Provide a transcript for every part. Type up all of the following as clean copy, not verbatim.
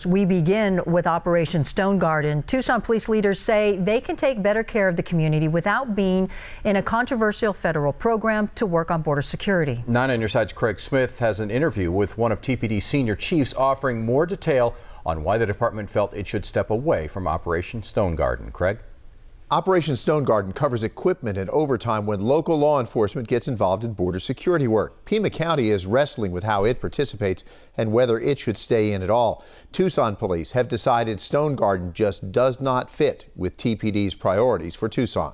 We begin with Operation Stone Garden. Tucson police leaders say they can take better care of the community without being in a controversial federal program to work on border security. 9 on your side's Craig Smith has an interview with one of TPD's senior chiefs offering more detail on why the department felt it should step away from Operation Stone Garden. Craig? Operation Stone Garden covers equipment and overtime when local law enforcement gets involved in border security work. Pima County is wrestling with how it participates and whether it should stay in at all. Tucson Police have decided Stone Garden just does not fit with TPD's priorities for Tucson.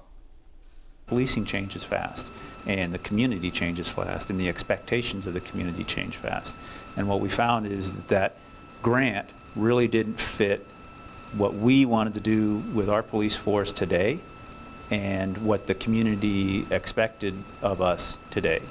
Policing changes fast, and the community changes fast, and the expectations of the community change fast. And what we found is that grant really didn't fit what we wanted to do with our police force today and what the community expected of us today.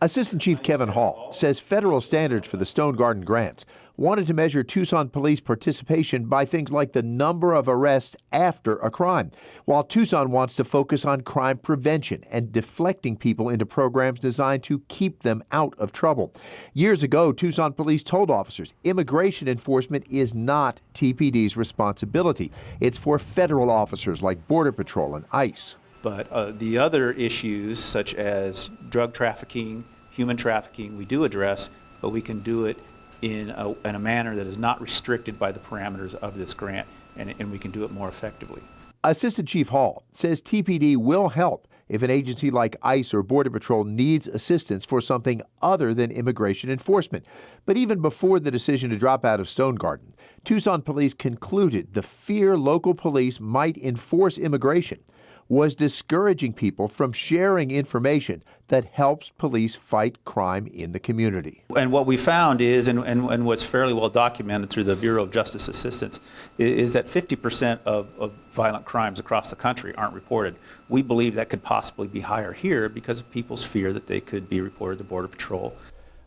Assistant Chief Kevin Hall says federal standards for the Stone Garden grants wanted to measure Tucson police participation by things like the number of arrests after a crime, while Tucson wants to focus on crime prevention and deflecting people into programs designed to keep them out of trouble. Years ago, Tucson police told officers immigration enforcement is not TPD's responsibility. It's for federal officers like Border Patrol and ICE. But the other issues, such as drug trafficking, human trafficking, we do address, but we can do it in a manner that is not restricted by the parameters of this grant, and we can do it more effectively. Assistant Chief Hall says TPD will help if an agency like ICE or Border Patrol needs assistance for something other than immigration enforcement. But even before the decision to drop out of Stone Garden, Tucson Police concluded the fear local police might enforce immigration was discouraging people from sharing information that helps police fight crime in the community. And what we found is, and what's fairly well documented through the Bureau of Justice Assistance, is that 50% of violent crimes across the country aren't reported. We believe that could possibly be higher here because of people's fear that they could be reported to Border Patrol.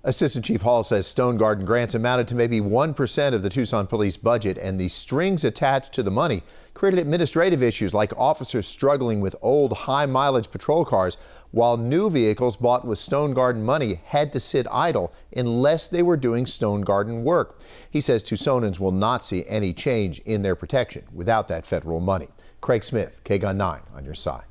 Assistant Chief Hall says Stone Garden grants amounted to maybe 1% of the Tucson police budget, and the strings attached to the money created administrative issues like officers struggling with old high-mileage patrol cars, while new vehicles bought with Stone Garden money had to sit idle unless they were doing Stone Garden work. He says Tucsonans will not see any change in their protection without that federal money. Craig Smith, KGUN 9 on your side.